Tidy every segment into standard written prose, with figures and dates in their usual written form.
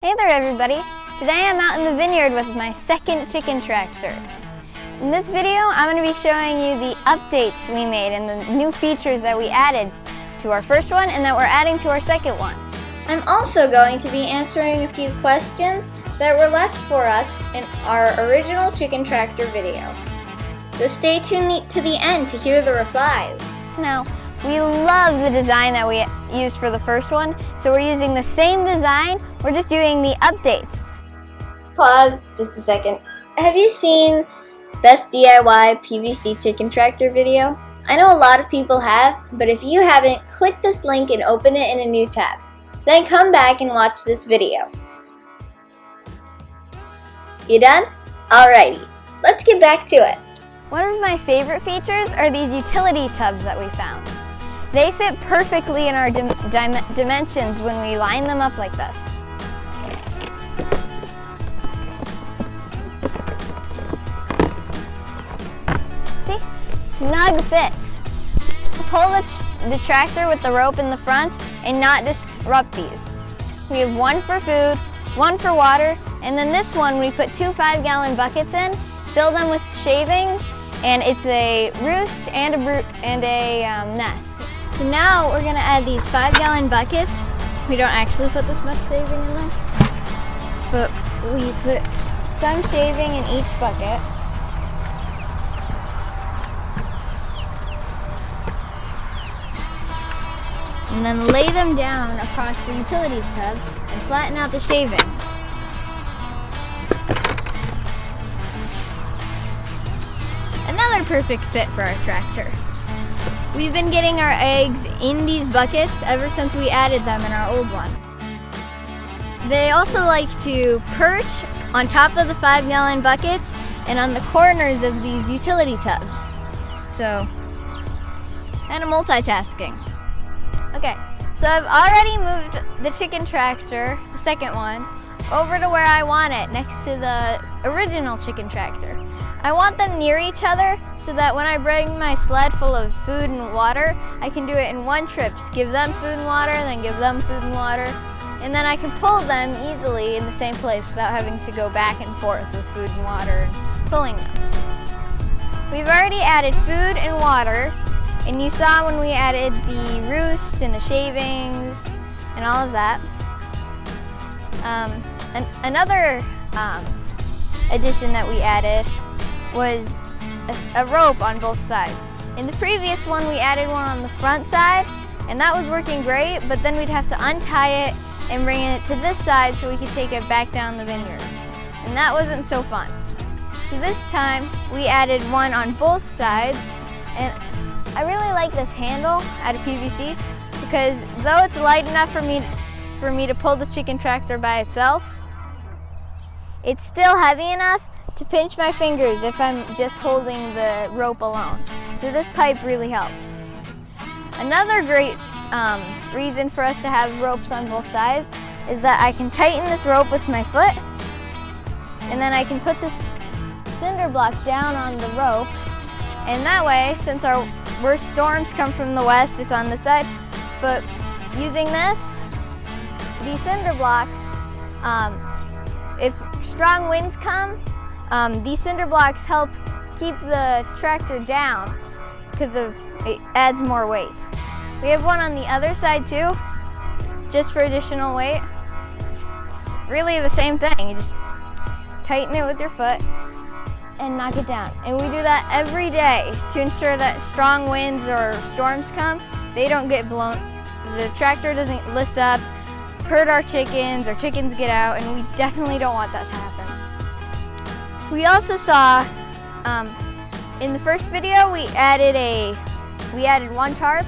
Hey there everybody! Today I'm out in the vineyard with my second chicken tractor. In this video I'm going to be showing you the updates we made and the new features that we added to our first one and that we're adding to our second one. I'm also going to be answering a few questions that were left for us in our original chicken tractor video. So stay tuned to the end to hear the replies. Now, we love the design that we used for the first one, so we're using the same design, we're just doing the updates. Pause just a second. Have you seen Best DIY PVC Chicken Tractor video? I know a lot of people have, but if you haven't, click this link and open it in a new tab. Then come back and watch this video. You done? Alrighty, let's get back to it. One of my favorite features are these utility tubs that we found. They fit perfectly in our dimensions when we line them up like this. See? Snug fit. Pull the tractor with the rope in the front and not disrupt these. We have one for food, one for water, and then this one we put two 5-gallon buckets in, fill them with shavings, and it's a roost and a nest. So now we're going to add these 5-gallon buckets. We don't actually put this much shaving in them, but we put some shaving in each bucket. And then lay them down across the utility tub and flatten out the shavings. Another perfect fit for our tractor. We've been getting our eggs in these buckets ever since we added them in our old one. They also like to perch on top of the 5-gallon buckets and on the corners of these utility tubs. So, kind of multitasking. Okay, so I've already moved the chicken tractor, the second one, over to where I want it, next to the original chicken tractor. I want them near each other so that when I bring my sled full of food and water, I can do it in one trip. Just give them food and water, then give them food and water, and then I can pull them easily in the same place without having to go back and forth with food and water and pulling them. We've already added food and water, and you saw when we added the roost and the shavings and all of that. Another addition that we added was a rope on both sides. In the previous one, we added one on the front side, and that was working great, but then we'd have to untie it and bring it to this side so we could take it back down the vineyard. And that wasn't so fun. So this time, we added one on both sides, and I really like this handle out of PVC because though it's light enough for me to pull the chicken tractor by itself, it's still heavy enough to pinch my fingers if I'm just holding the rope alone. So this pipe really helps. Another great reason for us to have ropes on both sides is that I can tighten this rope with my foot, and then I can put this cinder block down on the rope, and that way, since our worst storms come from the west, it's on this side, but using these cinder blocks, if strong winds come, these cinder blocks help keep the tractor down because it adds more weight. We have one on the other side too, just for additional weight. It's really the same thing. You just tighten it with your foot and knock it down. And we do that every day to ensure that strong winds or storms come, they don't get blown. The tractor doesn't lift up, hurt our chickens get out, and we definitely don't want that to happen. We also saw in the first video we added one tarp,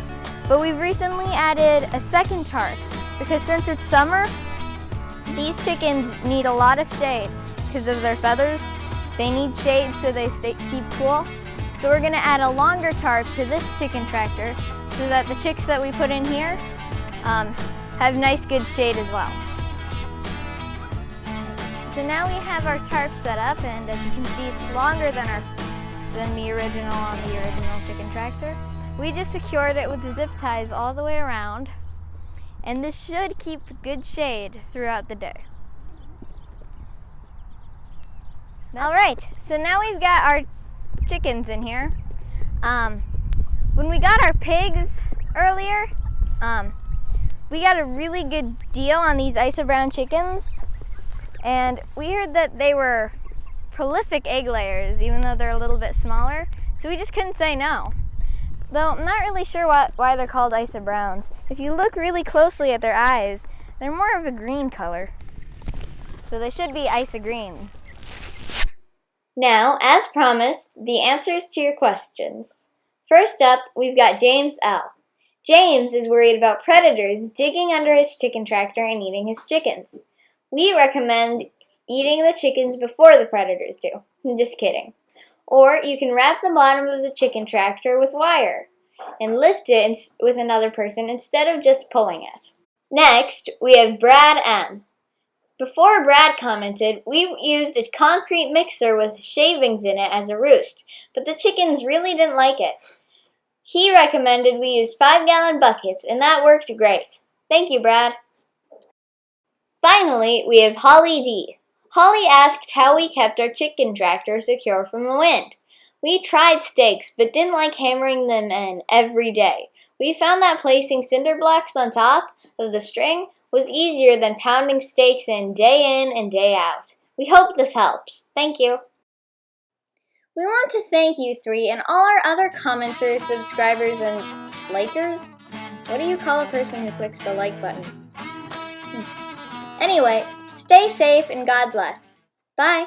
but we've recently added a second tarp because since it's summer, these chickens need a lot of shade because of their feathers. They need shade so they keep cool. So we're going to add a longer tarp to this chicken tractor so that the chicks that we put in here have nice good shade as well. So now we have our tarp set up, and as you can see, it's longer than the original on the original chicken tractor. We just secured it with the zip ties all the way around, and this should keep good shade throughout the day. All right, so now we've got our chickens in here. When we got our pigs earlier, we got a really good deal on these Isa Brown chickens, and we heard that they were prolific egg layers, even though they're a little bit smaller, so we just couldn't say no. Though I'm not really sure why they're called Isa Browns. If you look really closely at their eyes, they're more of a green color, so they should be Isa Greens. Now, as promised, the answers to your questions. First up, we've got James L. James is worried about predators digging under his chicken tractor and eating his chickens. We recommend eating the chickens before the predators do. Just kidding. Or you can wrap the bottom of the chicken tractor with wire and lift it with another person instead of just pulling it. Next, we have Brad M. Before Brad commented, we used a concrete mixer with shavings in it as a roost, but the chickens really didn't like it. He recommended we used 5-gallon buckets, and that worked great. Thank you, Brad. Finally, we have Holly D. Holly asked how we kept our chicken tractor secure from the wind. We tried stakes, but didn't like hammering them in every day. We found that placing cinder blocks on top of the string was easier than pounding stakes in and day out. We hope this helps. Thank you. We want to thank you three and all our other commenters, subscribers, and likers? What do you call a person who clicks the like button? Anyway, stay safe and God bless. Bye.